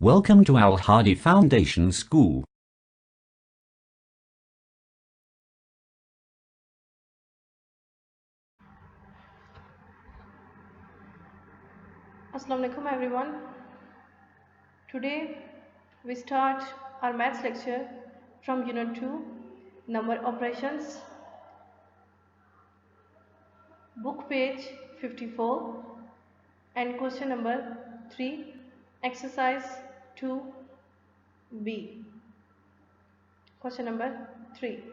Welcome to Al Hadi Foundation School. Assalamu alaikum everyone. Today we start our maths lecture from unit 2, number operations, book page 54 and question number 3, exercise 2b. Question number 3.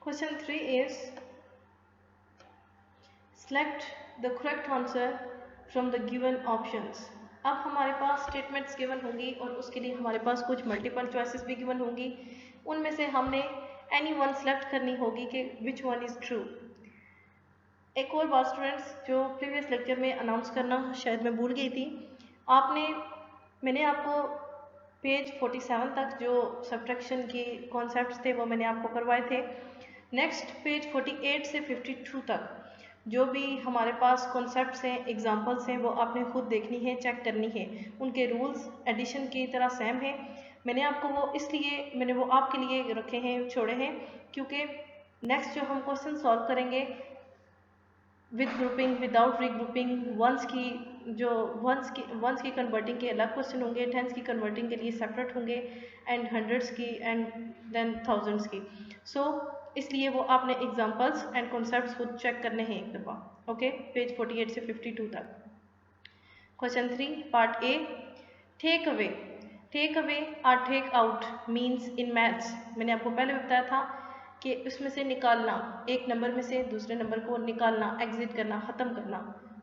Question 3 is select the correct answer from the given options. अब हमारे पास statements given होंगी और उसके लिए हमारे पास कुछ multiple choices भी given होंगी. उनमें से हमने एनी वन सेलेक्ट करनी होगी कि विच वन इज़ ट्रू. एक और बात स्टूडेंट्स, जो प्रीवियस लेक्चर में अनाउंस करना शायद मैं भूल गई थी, मैंने आपको पेज 47 तक जो सब्ट्रैक्शन की कॉन्सेप्ट्स थे वो मैंने आपको करवाए थे. नेक्स्ट पेज 48 से 52 तक जो भी हमारे पास कॉन्सेप्ट्स हैं, एग्जांपल्स हैं, वो आपने खुद देखनी है, चेक करनी है. उनके रूल्स एडिशन की तरह सेम है. मैंने वो आपके लिए रखे हैं, छोड़े हैं, क्योंकि नेक्स्ट जो हम क्वेश्चन सॉल्व करेंगे with grouping, without regrouping, once की कन्वर्टिंग के अलग क्वेश्चन होंगे, टेंस की कन्वर्टिंग के लिए सेपरेट होंगे, एंड हंड्रेड्स की एंड देन थाउजेंड्स की. इसलिए वो आपने एग्जांपल्स एंड कॉन्सेप्ट्स खुद चेक करने हैं एक दफ़ा. ओके, पेज 48 से 52 तक. Question 3 part A, take away. Take away और take out means in maths मैंने आपको पहले बताया था कि उसमें से निकालना, एक नंबर में से दूसरे नंबर को निकालना, एग्जिट करना, ख़त्म करना.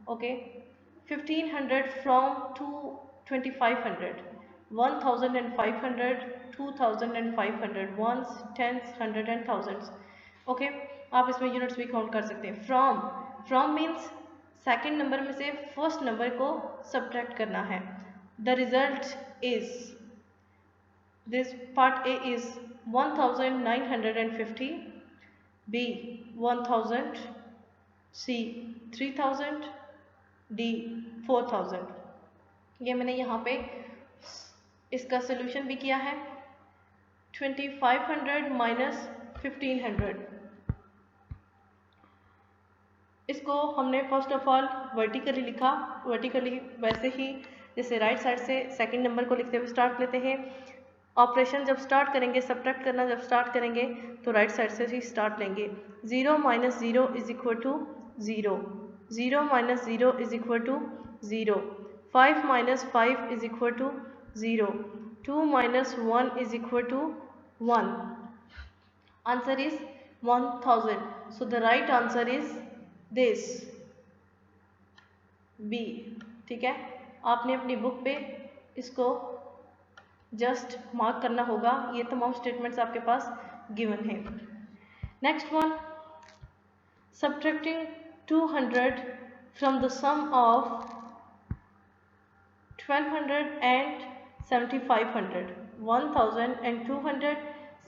Okay, 1500 from to 2500, 1500, 2500, ones, tens, hundred and thousands. Okay, आप इसमें यूनिट्स भी काउंट कर सकते हैं. फ्रॉम मीन्स सेकंड नंबर में से फर्स्ट नंबर को सब्ट्रैक्ट करना है. The result is this. Part A is 1950, B 1000, C 3000, D 4000. ये मैंने यहाँ पे इसका सोल्यूशन भी किया है. 2500 माइनस 1500, इसको हमने फर्स्ट ऑफ ऑल वर्टिकली लिखा. वर्टिकली वैसे ही जैसे राइट साइड से सेकंड नंबर को लिखते हुए स्टार्ट लेते हैं. ऑपरेशन जब स्टार्ट करेंगे, सब्ट्रैक्ट करना जब स्टार्ट करेंगे तो राइट साइड से ही स्टार्ट लेंगे. 0 minus 0 is equal to 0, 0 minus 0 is equal to 0, 5 minus 5 is equal to 0, 2 minus 1 is equal to 1. Answer is 1000. So the right answer is this, B. ठीक है, आपने अपनी बुक पे इसको जस्ट मार्क करना होगा. ये तमाम स्टेटमेंट्स आपके पास गिवन है. Next one, subtracting 200 from the sum of 1200 and 7500, 1200,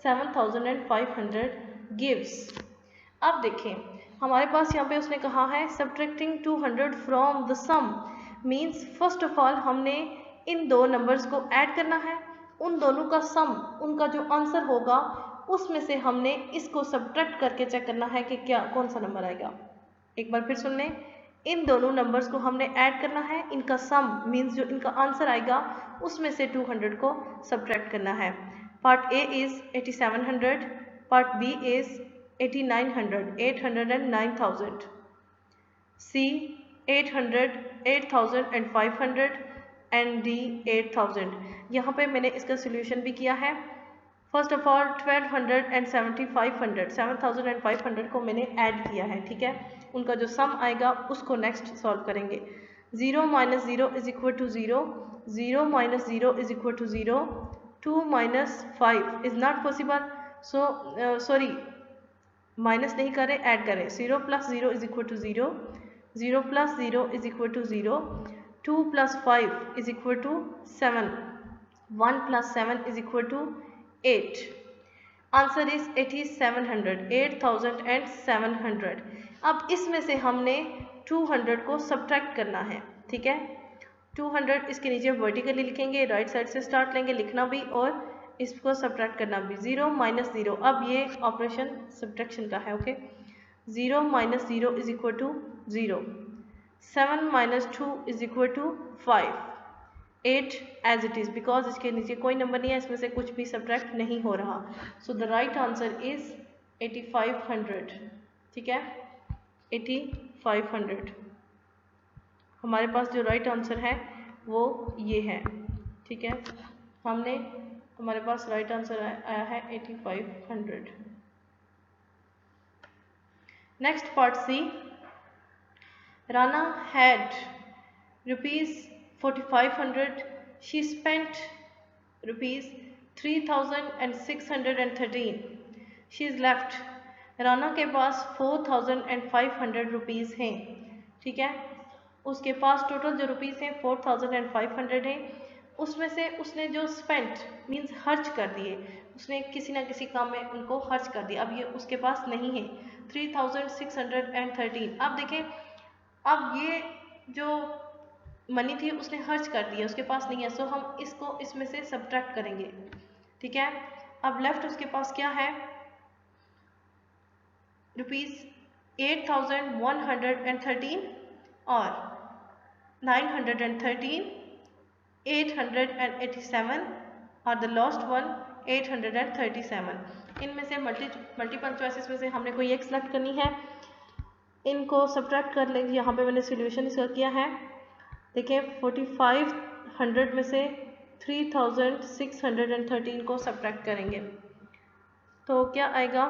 7500 gives. अब देखें, हमारे पास यहाँ पे उसने कहा है subtracting 200 from the sum means first of all हमने इन दो नंबर्स को ऐड करना है. उन दोनों का सम, उनका जो आंसर होगा उसमें से हमने इसको सब्ट्रैक्ट करके चेक करना है कि क्या कौन सा नंबर आएगा. एक बार फिर सुन लें, इन दोनों नंबर्स को हमने ऐड करना है, इनका सम मीन्स जो इनका आंसर आएगा उसमें से 200 को सब्ट्रैक्ट करना है. Part A is 8700, part B is 8900, 809,000, C 800, 8500 and D 8000. यहाँ पे मैंने इसका सोल्यूशन भी किया है. फर्स्ट ऑफ ऑल 1200 एंड 7500, 7500 को मैंने ऐड किया है. ठीक है, उनका जो सम आएगा उसको नेक्स्ट सॉल्व करेंगे. 0 minus 0 is equal to 0, 0 minus 0 is equal to 0, 2 minus 5 is not possible. Sorry, minus नहीं करें, ऐड करें. 0 plus 0 is equal to 0, 0 plus 0 is equal to 0, 2 plus 5 is equal to 7, 1 plus 7 is equal to 8. Answer is 8700। अब इसमें से हमने 200 को subtract करना है, ठीक है। 200 इसके नीचे वर्टिकली लिखेंगे, राइट साइड से स्टार्ट लेंगे लिखना भी और इसको सब्ट्रैक्ट करना भी। 0 माइनस 0, अब ये ऑपरेशन सब्ट्रैक्शन का है, okay. 0 minus 0 is equal to 0। 7 minus 2 is equal to 5। 8 as it is, because इसके नीचे कोई नंबर नहीं है, इसमें से कुछ भी सब्ट्रैक्ट नहीं हो रहा। सो द राइट आंसर इज 8500, ठीक है। 8500 हमारे पास जो राइट आंसर है वो ये है, ठीक है। हमारे पास राइट आंसर आया है 8500। Next part C. Rana had rupees 4500. She spent rupees 3613. She is left. Rana के पास 4500 रुपीज़ हैं, ठीक है। उसके पास टोटल जो रुपीज़ हैं 4500 हैं। उसमें से उसने जो स्पेंट मीन्स खर्च कर दिए, उसने किसी ना किसी काम में उनको खर्च कर दिया। अब ये उसके पास नहीं है 3613। अब देखें, अब ये जो मनी थी उसने खर्च कर दिया, उसके पास नहीं है, सो हम इसको इसमें से सब्ट्रैक्ट करेंगे, ठीक है। अब लेफ्ट उसके पास क्या है, रुपीज़ 8113 और 913, 887 और द लास्ट वन 837। इनमें से मल्टीपल चॉइसेस में से हमने कोई एक सेलेक्ट करनी है, इनको सब्ट्रैक्ट कर लेंगे। यहाँ पे मैंने सोल्यूशन इसका किया है, देखिए 4500 में से 3613 को सब्ट्रैक्ट करेंगे तो क्या आएगा,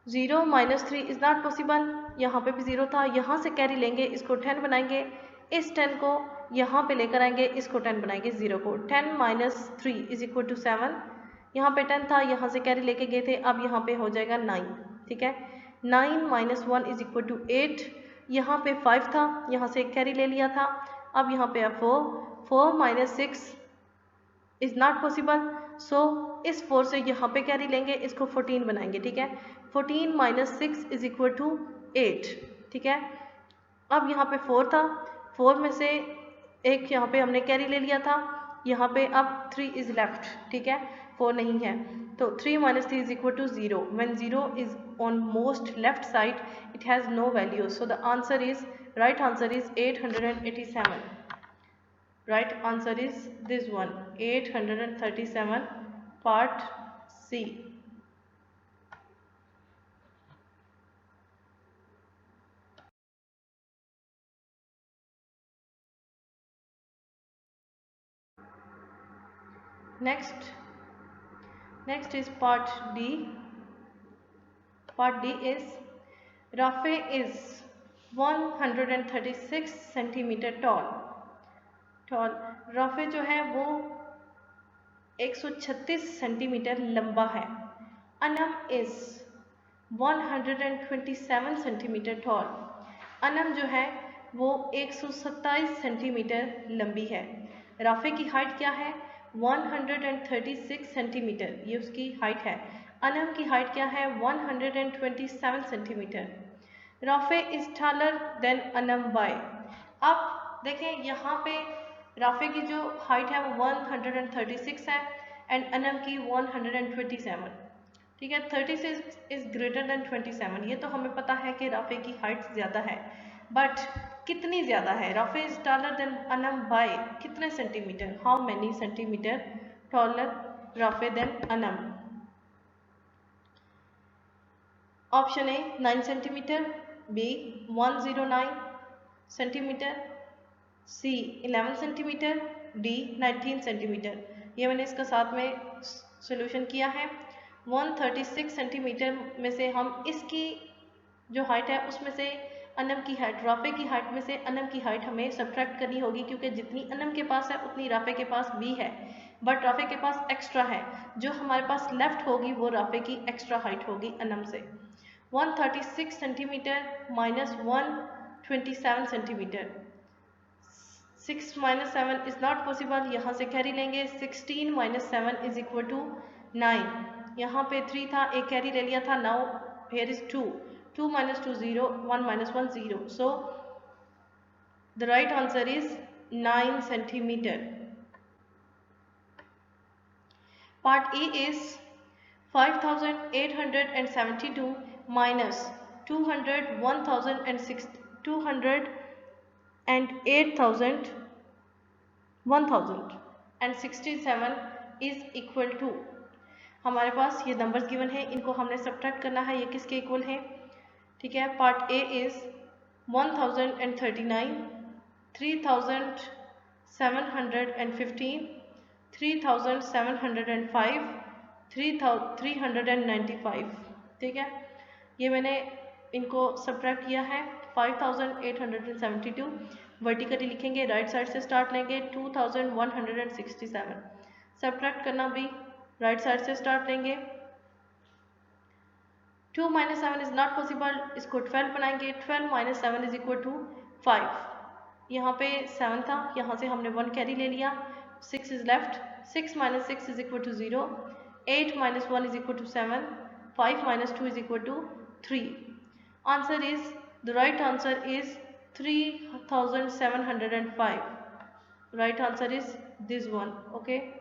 0 माइनस 3 इज़ नॉट पॉसिबल। यहाँ पे भी 0 था, यहाँ से कैरी लेंगे, इसको 10 बनाएंगे, इस 10 को यहाँ पे लेकर आएंगे, इसको 10 बनाएंगे, 0 को। 10 माइनस 3 इज इक्वल टू 7। यहाँ पे 10 था, यहाँ से कैरी लेके गए थे, अब यहाँ पे हो जाएगा 9, ठीक है। 9 माइनस 1 इज इक्वल टू 8। यहाँ पे 5 था, यहाँ से कैरी ले लिया था, अब यहाँ पे 4। 4 माइनस 6 इज़ नॉट पॉसिबल, सो इस 4 से यहाँ पे कैरी लेंगे, इसको 14 बनाएंगे, ठीक है। 14 माइनस 6 इज इक्वल टू 8, ठीक है। अब यहाँ पे 4 था, 4 में से एक यहाँ पे हमने कैरी ले लिया था, यहाँ पे अब 3 इज लेफ्ट, ठीक है, 4 नहीं है, तो 3 minus 3 is equal to 0। When 0 is on most left side it has no value, so the answer is, right answer is 887। right answer is this one, 837, part C. Next is part D. Part D is Rafe is 136 centimeter tall. Rafe जो है वो 136 centimetre लंबा है। Anam is 127 centimetre toll. Anam जो है वो 127 centimetre लंबी है। राफे की हाइट क्या है, 136 सेंटीमीटर, ये उसकी हाइट है। अनम की हाइट क्या है, 127 centimetre. Rafay is taller than Anam by. अब देखें यहाँ पे राफे की जो हाइट है वो 136 है एंड अनम की 127, ठीक है। 36 इज ग्रेटर देन 27, ये तो हमें पता है कि राफे की हाइट ज़्यादा है, बट कितनी ज़्यादा है, Rafe is taller than Anam by कितने centimetre, how many centimetres taller Rafe than Anam. Option A 9 centimetres, B 109 centimetres, C 11 centimetres, D 19 centimetres. ये मैंने इसका साथ में सोल्यूशन किया है। 136 सेंटीमीटर में से हम इसकी जो हाइट है उसमें से अनम की हाइट, राफे की हाइट में से अनम की हाइट हमें सब्ट्रैक्ट करनी होगी, क्योंकि जितनी अनम के पास है उतनी राफे के पास भी है, बट राफे के पास एक्स्ट्रा है, जो हमारे पास लेफ्ट होगी वो राफे की एक्स्ट्रा हाइट होगी अनम से। 136 centimetre minus 127 centimetre, 6 minus 7 is not possible, यहाँ से कैरी लेंगे, 16 माइनस 7 इज इक्वल टू 9, यहाँ पे 3 था, एक कैरी ले लिया था, now here is 2, 2 minus 2 0, 1 minus 1 0, so the right answer is 9 centimeter. Part A is 5872 minus 200 1067 is equal to, हमारे पास ये नंबर्स गिवन है, इनको हमने सब्ट्रैक्ट करना है, ये किसके इक्वल है, ठीक है। पार्ट ए इज 1039, 3715, 3705, 395, ठीक है। ये मैंने इनको सब्ट्रैक्ट किया है। 5872 वर्टिकली लिखेंगे, राइट साइड से स्टार्ट लेंगे, 2167 सब्ट्रैक्ट करना भी राइट साइड से स्टार्ट लेंगे। 2 minus 7 इज नॉट पॉसिबल, इसको 12 बनाएंगे, 12 minus 7 इज इक्वल टू 5, यहाँ पे 7 था, यहाँ से हमने 1 कैरी ले लिया, 6 is left, 6 minus 6 is equal to 0, 8 minus 1 is equal to 7, 5 minus 2 is equal to 3. Answer is, the right answer is 3705. Right answer is this one. Okay.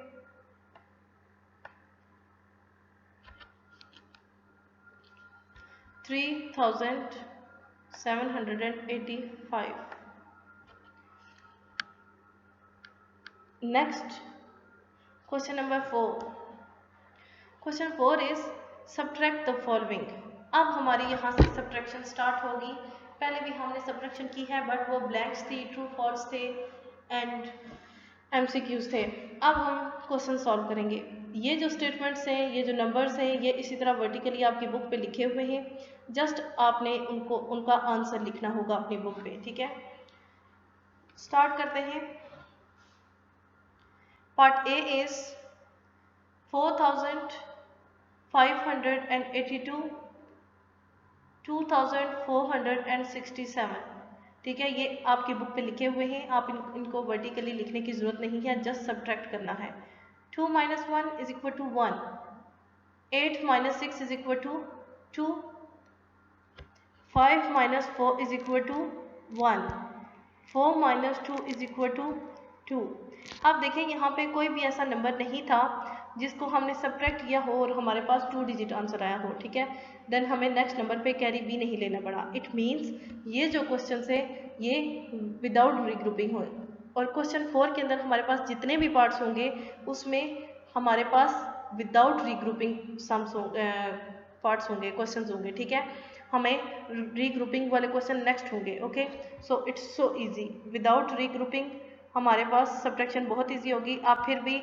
$3,785. Next, question number 4. Question 4 is subtract the following. अब हमारी यहाँ से subtraction start होगी। पहले भी हमने subtraction की है, बट वो ब्लैंक्स थी, ट्रू फॉल्स थे एंड एमसीक्यूज थे। अब हम क्वेश्चन सॉल्व करेंगे। ये जो स्टेटमेंट्स हैं, ये जो नंबर्स हैं, ये इसी तरह वर्टिकली आपकी बुक पे लिखे हुए हैं, जस्ट आपने उनका आंसर लिखना होगा अपनी बुक पे, ठीक है। स्टार्ट करते हैं। पार्ट ए इज 4582, 2467, ठीक है। ये आपकी बुक पे लिखे हुए हैं, आप इनको वर्टिकली लिखने की जरूरत नहीं है, जस्ट सब्ट्रैक्ट करना है। 2 minus 1 is equal to 1, 8 minus 6 is equal to 2, 5 minus 4 is equal to 1, 4 minus 2 is equal to 2। अब देखें, यहाँ पे कोई भी ऐसा नंबर नहीं था जिसको हमने सब्ट्रैक्ट किया हो और हमारे पास 2 डिजिट आंसर आया हो, ठीक है। देन हमें नेक्स्ट नंबर पे कैरी भी नहीं लेना पड़ा। इट मीन्स ये जो क्वेश्चन है ये विदाउट रीग्रुपिंग हो। और क्वेश्चन 4 के अंदर हमारे पास जितने भी पार्ट्स होंगे उसमें हमारे पास विदाउट रीग्रुपिंग पार्ट्स होंगे, क्वेश्चंस होंगे, ठीक है। हमें रीग्रुपिंग वाले क्वेश्चन नेक्स्ट होंगे। Okay, so it's so easy. Without regrouping हमारे पास सब्ट्रैक्शन बहुत इजी होगी। आप फिर भी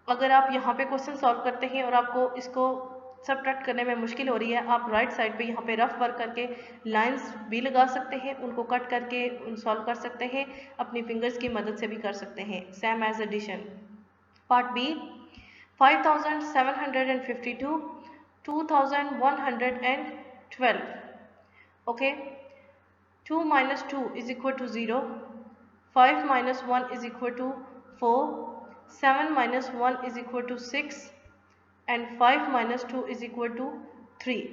अगर आप यहाँ पे क्वेश्चन सॉल्व करते हैं और आपको इसको सब्ट्रैक्ट करने में मुश्किल हो रही है, आप राइट साइड पे यहाँ पे रफ वर्क करके लाइंस भी लगा सकते हैं, उनको कट करके सॉल्व कर सकते हैं, अपनी फिंगर्स की मदद से भी कर सकते हैं, same as addition. Part B 5752, 2112, okay. 2 minus 2 is equal to 0, 5 minus 1 is equal to 4, 7 minus 1 is equal to 6 and 5 minus 2 is equal to 3.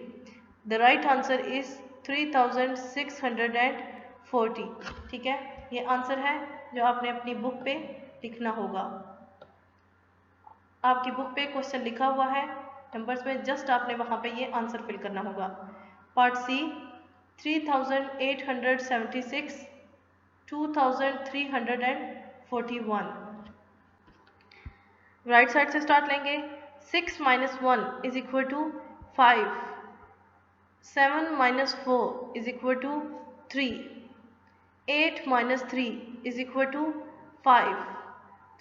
The right answer is 3640, ठीक है। ये आंसर है जो आपने अपनी बुक पे लिखना होगा। आपकी बुक पे क्वेश्चन लिखा हुआ है नंबर्स में, जस्ट आपने वहाँ पे ये आंसर फिल करना होगा। पार्ट सी 3876, 2341, राइट साइड से स्टार्ट लेंगे। 6 minus 1 is equal to 5, 7 minus 4 is equal to 3, 8 minus 3 is equal to 5,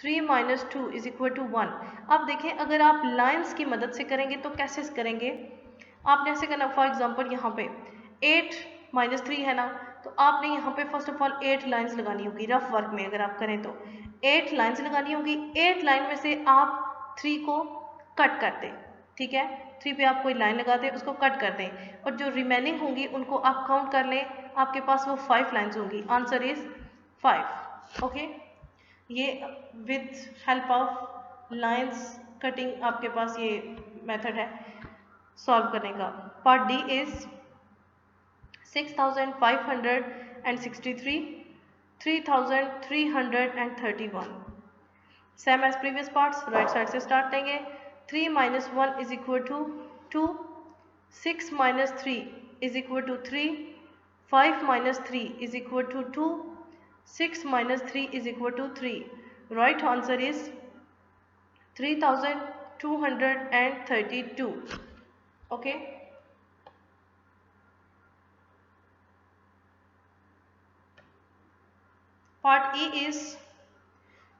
3 minus 2 is equal to 1। अब देखें, अगर आप लाइंस की मदद से करेंगे तो कैसे करेंगे? आपने ऐसे करना, फॉर एग्जांपल यहाँ पे 8 minus 3 है ना, तो आपने यहाँ पे फर्स्ट ऑफ ऑल 8 लाइंस लगानी होगी। रफ वर्क में अगर आप करें तो 8 लाइंस लगानी होगी। 8 लाइन में से आप 3 को कट कर दें, ठीक है। 3 पे आप कोई लाइन लगा दें, उसको कट कर दें, और जो रिमेनिंग होंगी उनको आप काउंट कर लें, आपके पास वो 5 लाइंस होंगी। Answer is 5, okay. ये with help of lines cutting आपके पास ये मेथड है सॉल्व करने का। Part D is 6563, 3331। Same as previous parts, right side से स्टार्ट लेंगे। 3 - 1 is equal to 2, 6 - 3 is equal to 3, 5 - 3 is equal to 2, 6 - 3 is equal to 3। Right answer is 3232। Okay, part E is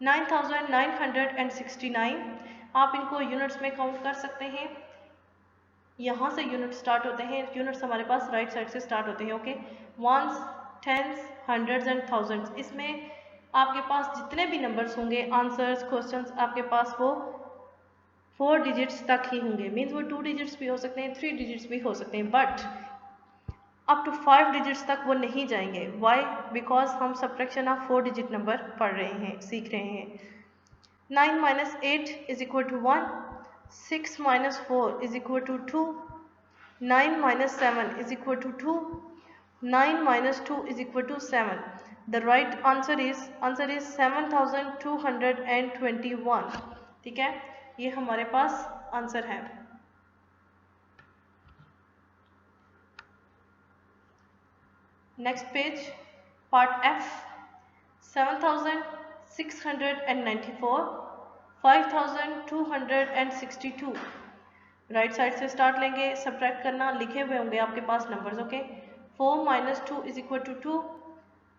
9969। आप इनको units में count कर सकते हैं। यहाँ से यूनिट स्टार्ट होते हैं, यूनिट्स हमारे पास राइट साइड से स्टार्ट होते हैं। Okay, ones, tens, hundreds and thousands. इसमें आपके पास जितने भी नंबर्स होंगे, आंसर्स, क्वेश्चंस, आपके पास वो 4 डिजिट्स तक ही होंगे। मीन्स वो 2 डिजिट्स भी हो सकते हैं, 3 डिजिट्स भी हो सकते हैं, बट अप टू 5 डिजिट्स तक वो नहीं जाएंगे। वाई? बिकॉज हम सब्ट्रैक्शन ऑफ 4 डिजिट नंबर पढ़ रहे हैं, सीख रहे हैं। 9 - 8 is equal to 1, 6 - 4 is equal to 2, 9 - 7 is equal to 2, 9 - 2 is equal to 7। The right answer is 7221। ठीक है, ये हमारे पास आंसर है। Next page, part F, 7694, 5262। Right side से स्टार्ट लेंगे, सब्ट्रैक्ट करना, लिखे हुए होंगे आपके पास numbers. Okay, 4 - 2 is equal to 2,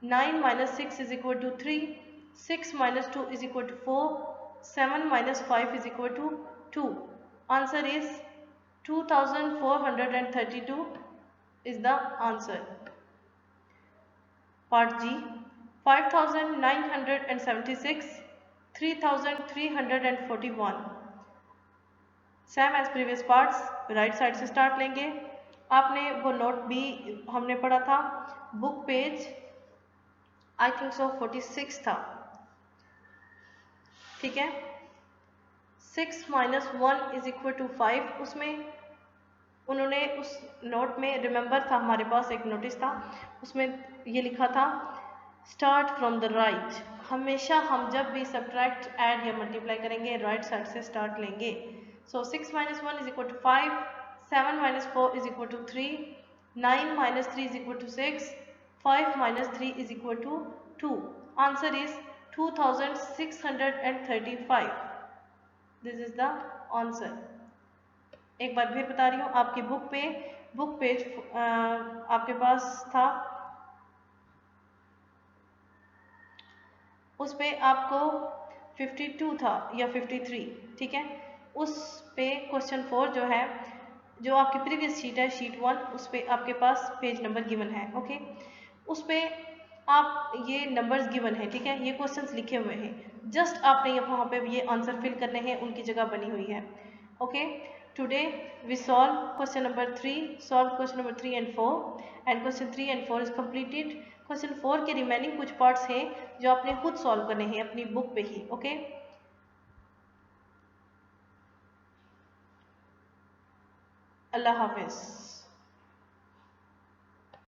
9 - 6 is equal to 3, 6 - 2 is equal to 4, 7 - 5 is equal to 2। Answer is 2432 is the answer. Part G, 5976, 3341। Same as previous parts, right side से start लेंगे। आपने वो नोट भी हमने पढ़ा था, book page I think so 46 था। ठीक है, 6 - 1 इज इक्वल टू 5। उसमें उन्होंने उस नोट में, रिमेंबर था हमारे पास एक नोटिस था, उसमें ये लिखा था स्टार्ट फ्रॉम द राइट। हमेशा हम जब भी सब्ट्रैक्ट, ऐड या मल्टीप्लाई करेंगे राइट साइड से स्टार्ट लेंगे। So 6 - 1 is equal to 5, 7 - 4 is equal to 3, 9 - 3 is equal to 6, 5 - 3 is equal to 2। Answer is 2635। This is the answer. एक बार फिर बता रही हूँ, आपकी बुक पेज आपके पास था, उस पे आपको 52 था या 53। ठीक है, उस पे क्वेश्चन 4 जो है, जो आपकी प्रीवियस शीट है, शीट 1, उस पे आपके पास पेज नंबर गिवन है। ओके, उस पे आप ये नंबर्स गिवन है। ठीक है, ये क्वेश्चंस लिखे हुए हैं, जस्ट आपने यहाँ पे ये आंसर फिल करने हैं, उनकी जगह बनी हुई है। Okay, today we solve question number 3, solve question number 3 and 4, and question 3 and 4 is completed। Question 4 के रिमेनिंग कुछ पार्ट्स हैं जो आपने खुद सॉल्व करने हैं अपनी बुक पे ही। ओके, अल्लाह हाफिज।